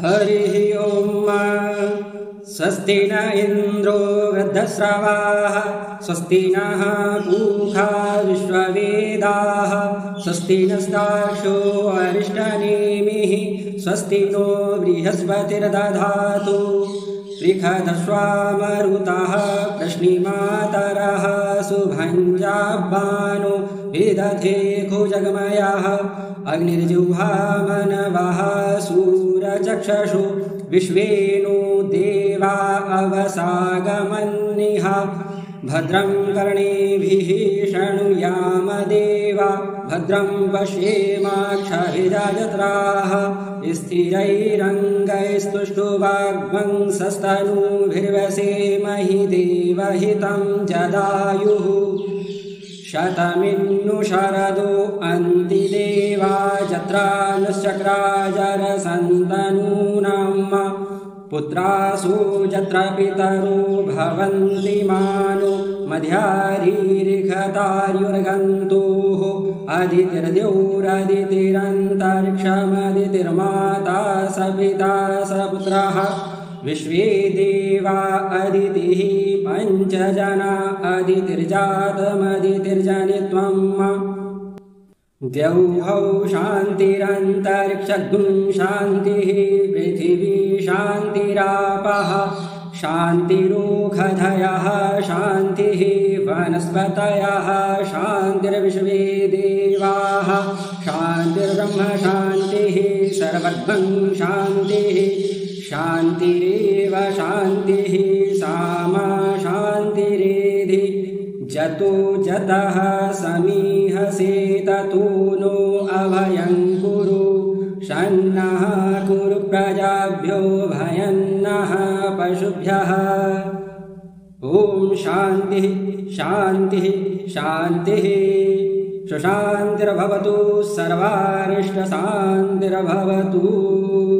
हरिः ओम्। स्वस्ति न इन्द्रो वृद्धश्रवाः, स्वस्ति नः पूषा विश्ववेदाः, स्वस्ति नस्तार्क्ष्यो अरिष्टनेमिः, स्वस्ति नो बृहस्पतिर्दधातु। पृषदश्वामरुतः प्रश्निमातरः, सुभञ्जाबानो विदधे खुजगमयः, अग्निर्जिह्वामनवः सूरचक्षुषु, विश्वेनो देवा अवसागमन्निः। भद्रं कर्णेभिः शृणुयाम देवा, भद्रं पश्येमाक्षभिर्यजत्राः, स्थिरैरङ्गैस्तुष्टुवाग्वंसस्तनूभिर्वसेमहि देवहितं जदायुः। शतमिन्नु शरदो अन्ति देवा, जत्रानुश्चक्राजरसन्तनूनाम्, पुत्रासु जत्र पितरो भवन्ति मानो, मध्यारीरिखतार्युर्गन्तुः। अदितिर्द्यौरदितिरन्तरिक्षमदितिर्माता स पिता स पुत्रः, विश्वे देवा अदितिः पञ्चजना, अदितिर्जातमदितिर्जनित्वम्। द्यौः शान्तिरन्तरिक्षगुं शान्तिः, पृथिवी शान्तिरापः शान्तिरोषधयः, शान्तिः वनस्पतयः, शान्तिर्विश्वे देवाः, शान्तिर्ब्रह्म शान्तिः, सर्वगं शान्तिः, शान्तिरेव शान्तिः, सामा शान्तिरेधि। जतो जतः समीहसे ततो नो अभयं कुरु, शन्नः कुरु प्रजाभ्यो भयन्नः पशुभ्यः। ॐ शान्तिः शान्तिः शान्तिः। सुशान्तिर्भवतु, सर्वारिष्टशान्तिर्भवतु।